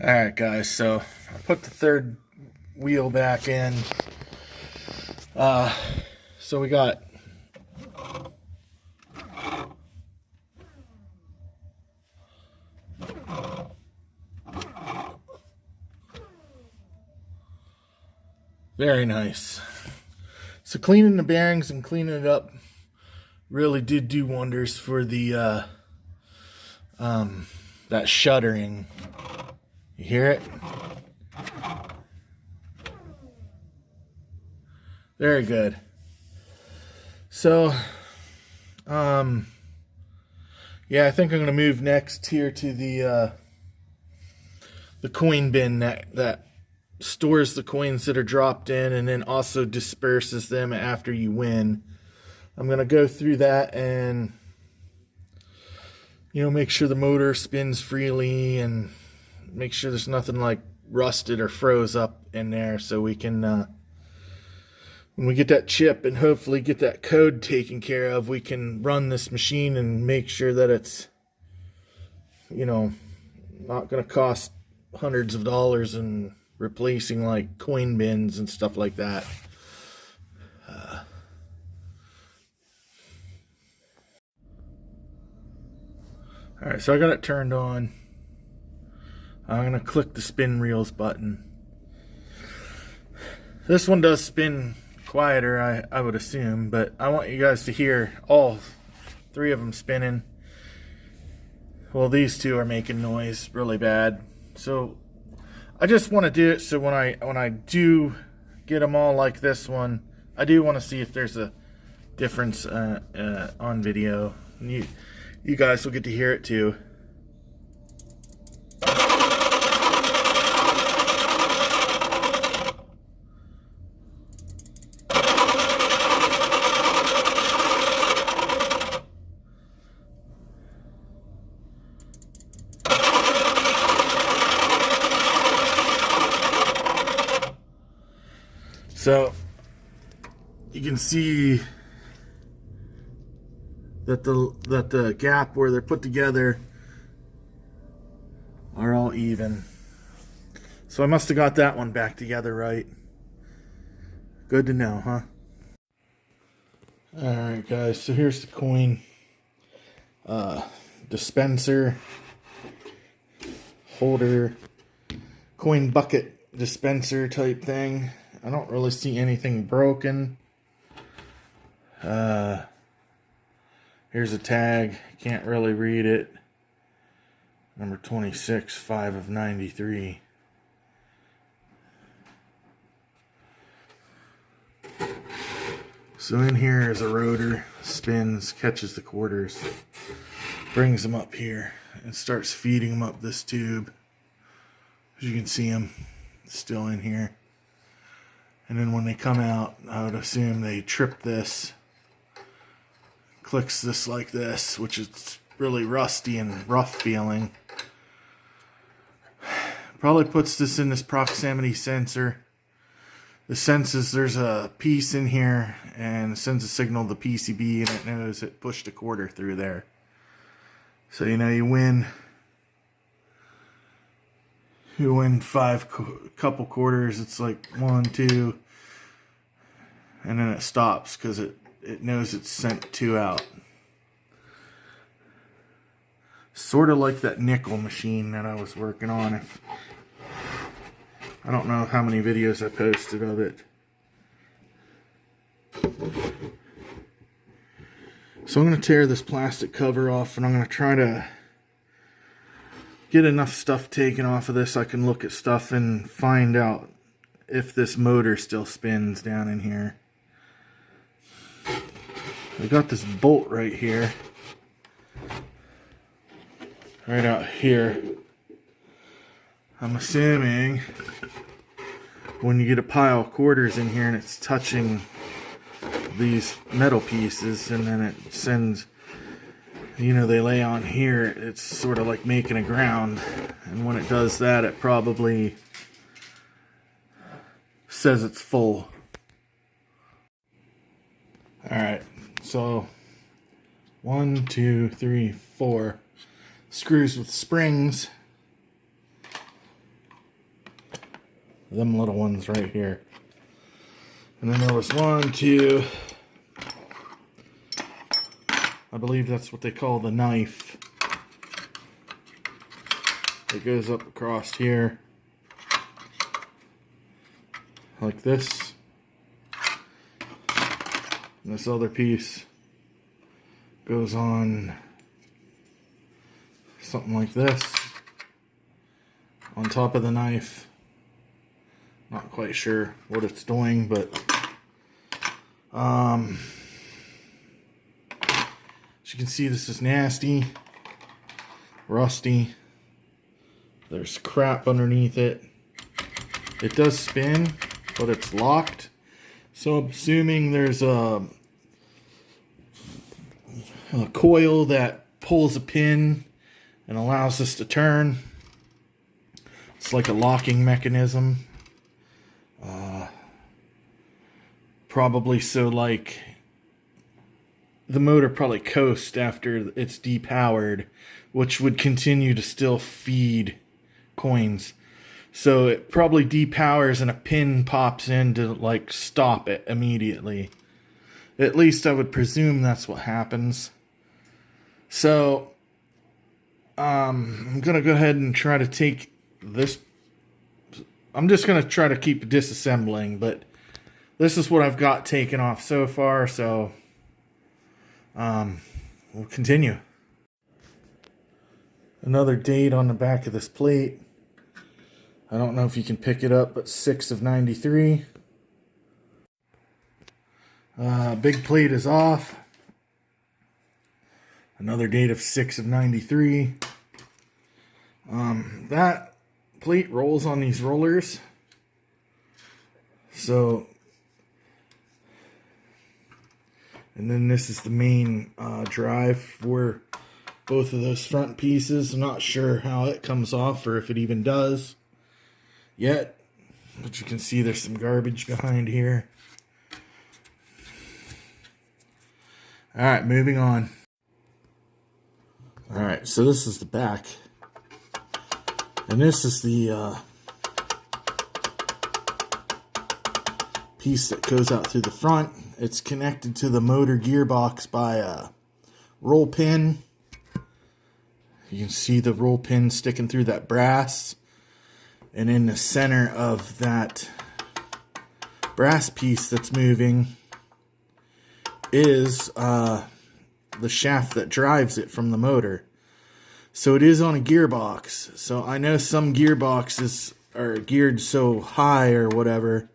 Alright guys, so I put the third wheel back in. So we got very nice. So cleaning the bearings and cleaning it up really did do wonders for the that shuddering. You hear it? Very good. So yeah, I think I'm gonna move next here to the coin bin that stores the coins that are dropped in and then also disperses them after you win. I'm gonna go through that and make sure the motor spins freely and make sure there's nothing like rusted or froze up in there, so we can when we get that chip and hopefully get that code taken care of, we can run this machine and make sure that it's not going to cost hundreds of dollars in replacing like coin bins and stuff like that. Alright, so I got it turned on. I'm going to click the spin reels button. This one does spin quieter, I would assume, but I want you guys to hear all three of them spinning. Well, these two are making noise really bad, so I just want to do it so when I do get them all like this one, I do want to see if there's a difference on video. And you guys will get to hear it too. So you can see that the gap where they're put together are all even. So I must have got that one back together right. Good to know, huh? Alright guys, so here's the coin dispenser holder, coin bucket dispenser type thing. I don't really see anything broken. Here's a tag. Can't really read it. Number 26, 5 of 93. So in here is a rotor. Spins, catches the quarters, brings them up here, and starts feeding them up this tube. As you can see them still in here. And then when they come out, I would assume they trip this, clicks this like this, which is really rusty and rough feeling. Probably puts this in this proximity sensor. The senses there's a piece in here and sends a signal to the PCB, and it knows it pushed a quarter through there. So you win. You win couple quarters. It's like 1, 2, and then it stops because it knows it's sent 2 out. Sort of like that nickel machine that I was working on. I don't know how many videos I posted of it. So I'm going to tear this plastic cover off, and I'm going to try to get enough stuff taken off of this I can look at stuff and find out if this motor still spins down in here. I got this bolt right here. Right out here. I'm assuming when you get a pile of quarters in here and it's touching these metal pieces, and then it sends, they lay on here, it's sort of like making a ground, and when it does that, it probably says it's full. Alright, so 1, 2, 3, 4 screws with springs. Them little ones right here. And then there was one, two, I believe that's what they call the knife. It goes up across here like this. And this other piece goes on something like this on top of the knife. Not quite sure what it's doing, but as you can see, this is nasty, rusty. There's crap underneath it. It does spin, but it's locked. So I'm assuming there's a coil that pulls a pin and allows this to turn. It's like a locking mechanism. Probably so like the motor probably coasts after it's depowered, which would continue to still feed coins. So it probably depowers and a pin pops in to like stop it immediately. At least I would presume that's what happens. So I'm gonna go ahead and try to take this. I'm just gonna try to keep disassembling, but this is what I've got taken off so far, so we'll continue. Another date on the back of this plate. I don't know if you can pick it up, but 6 of 93. Big plate is off. Another date of 6 of 93. That plate rolls on these rollers. So, and then this is the main drive for both of those front pieces. I'm not sure how it comes off or if it even does yet, but you can see there's some garbage behind here. Alright, moving on. Alright, so this is the back. And this is the piece that goes out through the front. It's connected to the motor gearbox by a roll pin. You can see the roll pin sticking through that brass. And in the center of that brass piece that's moving is the shaft that drives it from the motor. So it is on a gearbox. So I know some gearboxes are geared so high or whatever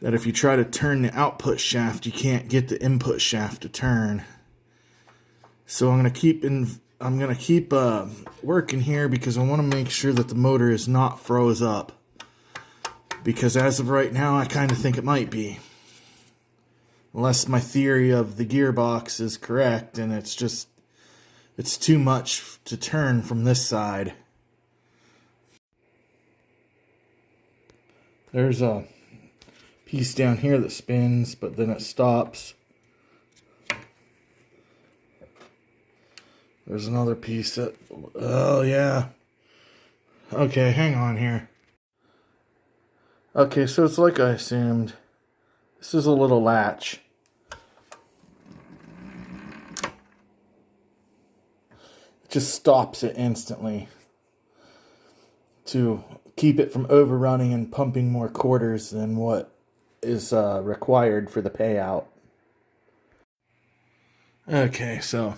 that if you try to turn the output shaft, you can't get the input shaft to turn. So I'm gonna keep working here because I want to make sure that the motor is not froze up. Because as of right now, I kind of think it might be. Unless my theory of the gearbox is correct and it's too much to turn from this side. There's a piece down here that spins, but then it stops. There's another piece that, oh yeah. Okay, hang on here. Okay, so it's like I assumed. This is a little latch. It just stops it instantly to keep it from overrunning and pumping more quarters than what is required for the payout. Okay, so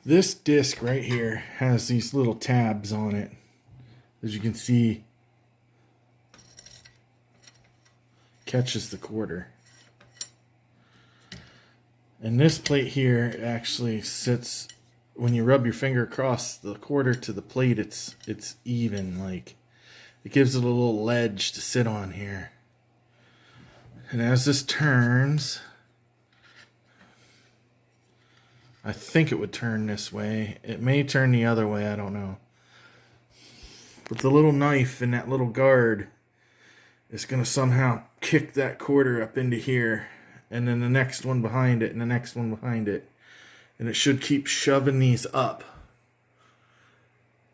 this disc right here has these little tabs on it. As you can see, catches the quarter. And this plate here actually sits, when you rub your finger across the quarter to the plate, it's even, like it gives it a little ledge to sit on here. And as this turns, I think it would turn this way. It may turn the other way, I don't know. But the little knife in that little guard is going to somehow kick that quarter up into here. And then the next one behind it, and the next one behind it. And it should keep shoving these up.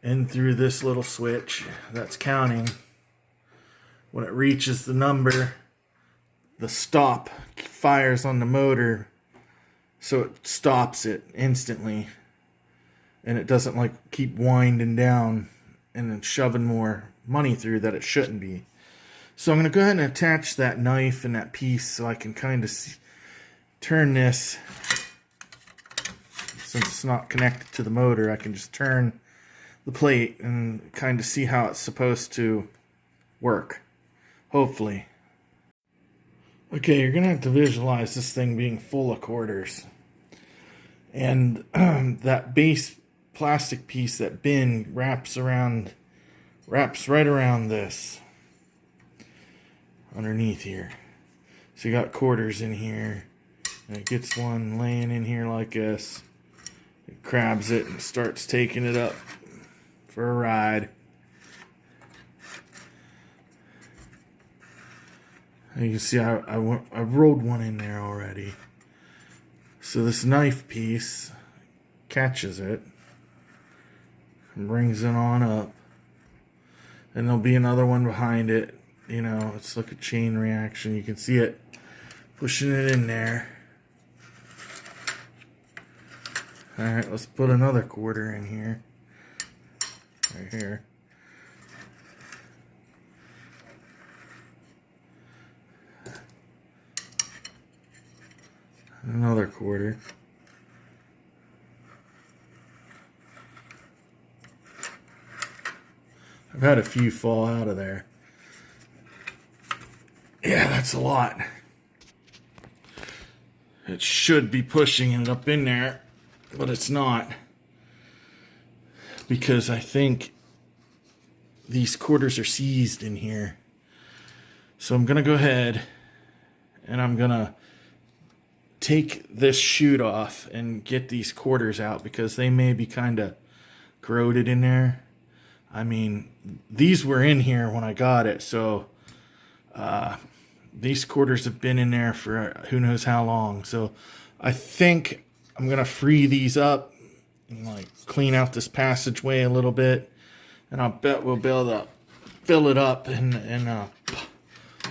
in through this little switch that's counting. When it reaches the number, the stop fires on the motor, so it stops it instantly, and it doesn't like keep winding down and then shoving more money through that it shouldn't be. So I'm going to go ahead and attach that knife and that piece so I can kind of turn this. Since it's not connected to the motor, I can just turn the plate and kind of see how it's supposed to work. Hopefully. Okay, you're going to have to visualize this thing being full of quarters. And that base plastic piece, that bin, wraps right around this. Underneath here. So you got quarters in here. And it gets one laying in here like this. It grabs it and starts taking it up for a ride. And you can see I rolled one in there already. So this knife piece catches it and brings it on up. And there'll be another one behind it. You know, it's like a chain reaction. You can see it pushing it in there. Alright, let's put another quarter in here. Right here. Another quarter. I've had a few fall out of there. Yeah, that's a lot. It should be pushing it up in there, but it's not. Because I think these quarters are seized in here. So I'm going to go ahead and I'm going to take this chute off and get these quarters out because they may be kind of corroded in there. I mean, these were in here when I got it, so these quarters have been in there for who knows how long. So I think I'm going to free these up and like clean out this passageway a little bit, and I'll bet we'll be able to fill it up and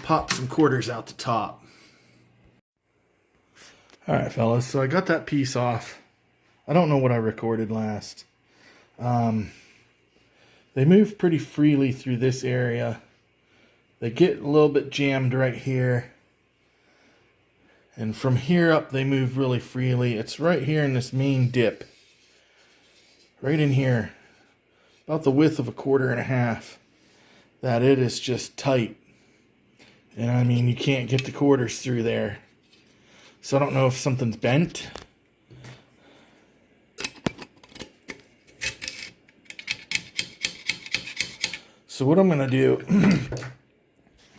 pop some quarters out the top. Alright fellas, so I got that piece off. I don't know what I recorded last. They move pretty freely through this area. They get a little bit jammed right here. And from here up they move really freely. It's right here in this main dip. Right in here. About the width of a 1.25. That it is just tight. And I mean, you can't get the quarters through there. So I don't know if something's bent. So what I'm going to do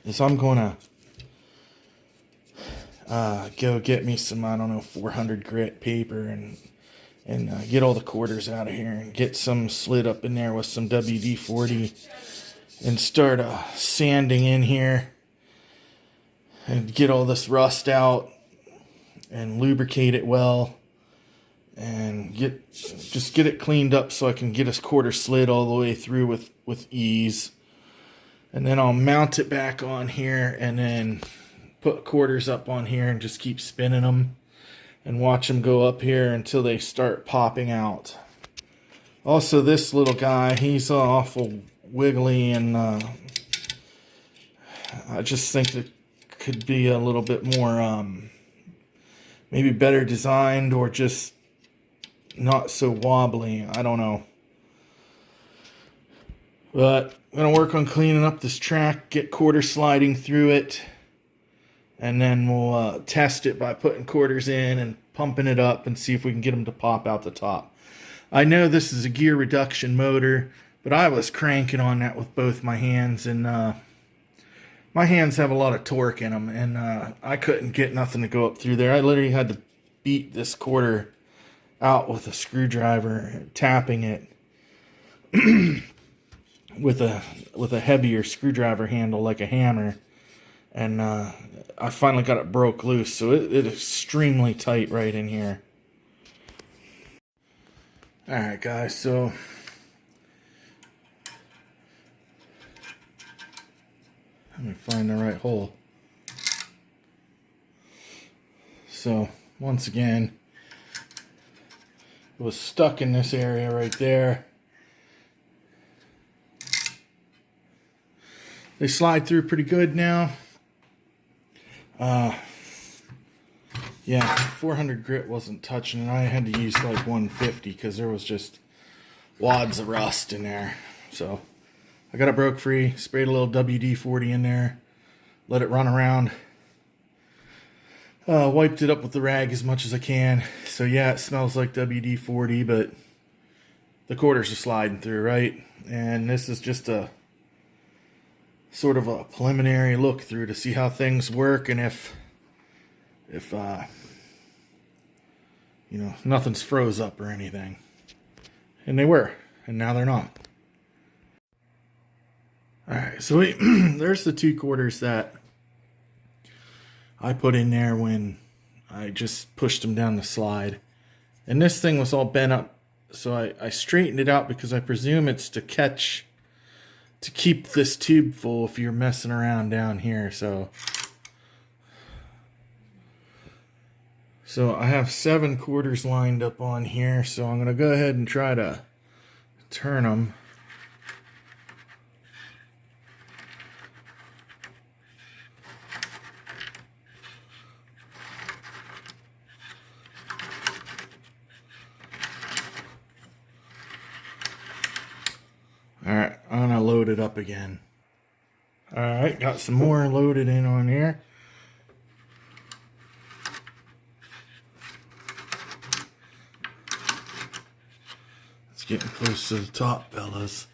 is I'm going to go get me some, I don't know, 400 grit paper and get all the quarters out of here and get some slid up in there with some WD-40 and start sanding in here and get all this rust out and lubricate it well and just get it cleaned up so I can get this quarter slid all the way through with ease. And then I'll mount it back on here and then put quarters up on here and just keep spinning them and watch them go up here until they start popping out. Also, this little guy, he's awful wiggly, and I just think it could be a little bit more maybe better designed or just not so wobbly. I don't know. But I'm going to work on cleaning up this track, get quarter sliding through it, and then we'll test it by putting quarters in and pumping it up and see if we can get them to pop out the top. I know this is a gear reduction motor, but I was cranking on that with both my hands, and my hands have a lot of torque in them, and I couldn't get nothing to go up through there. I literally had to beat this quarter out with a screwdriver, tapping it with a heavier screwdriver handle like a hammer, and I finally got it broke loose. So it is extremely tight right in here. Alright guys, so Let me find the right hole. So, once again, it was stuck in this area right there. They slide through pretty good now. Yeah, 400 grit wasn't touching, and I had to use like 150 because there was just wads of rust in there. So I got it broke free, sprayed a little WD-40 in there, let it run around. Wiped it up with the rag as much as I can. So yeah, it smells like WD-40, but the quarters are sliding through, right? And this is just a sort of a preliminary look through to see how things work and if you know, nothing's froze up or anything. And they were, and now they're not. Alright, so there's the 2 quarters that I put in there when I just pushed them down the slide. And this thing was all bent up, so I straightened it out because I presume it's to keep this tube full if you're messing around down here. So I have 7 quarters lined up on here, so I'm going to go ahead and try to turn them. Alright, I'm going to load it up again. Alright, got some more loaded in on here. It's getting close to the top, fellas.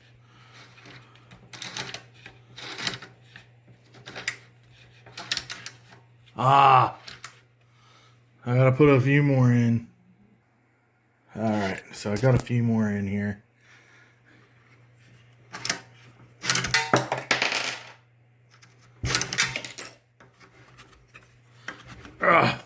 I gotta put a few more in. Alright, so I got a few more in here. Alright.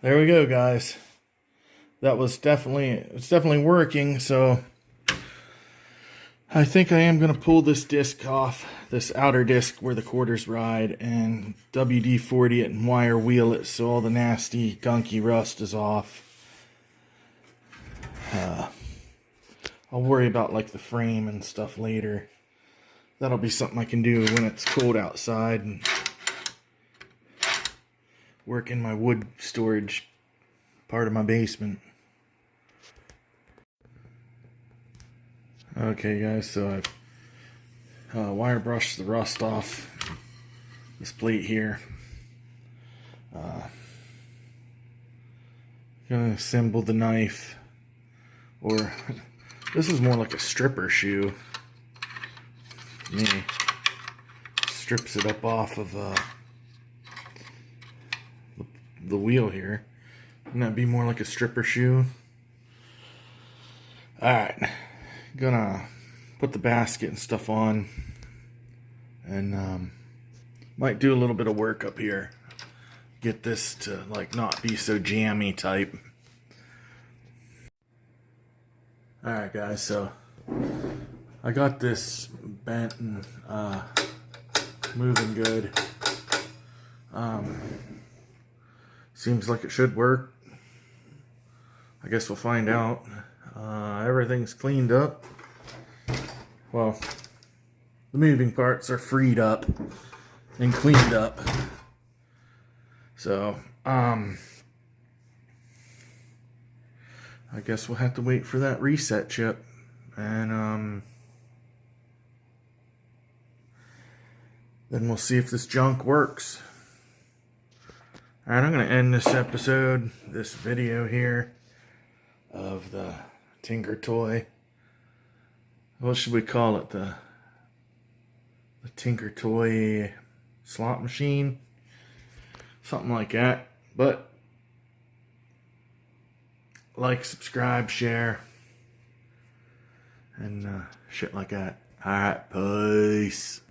There we go, guys. That was definitely working, so I think I am going to pull this disc off, this outer disc where the quarters ride, and WD-40 it and wire wheel it so all the nasty, gunky rust is off. I'll worry about like the frame and stuff later. That'll be something I can do when it's cold outside and work in my wood storage part of my basement. Okay guys, so I've wire brushed the rust off this plate here. Gonna assemble the knife, or this is more like a stripper shoe. Me strips it up off of the wheel here. Wouldn't that be more like a stripper shoe? Alright, gonna put the basket and stuff on, and might do a little bit of work up here. Get this to like not be so jammy type. Alright guys, so I got this bent and moving good. Seems like it should work. I guess we'll find out. Everything's cleaned up. Well, the moving parts are freed up and cleaned up. So, I guess we'll have to wait for that reset chip. And, then we'll see if this junk works. Alright, I'm going to end this episode, this video here, of the Tinker Toy. What should we call it? The Tinker Toy slot machine? Something like that. But, like, subscribe, share, and shit like that. Alright, peace.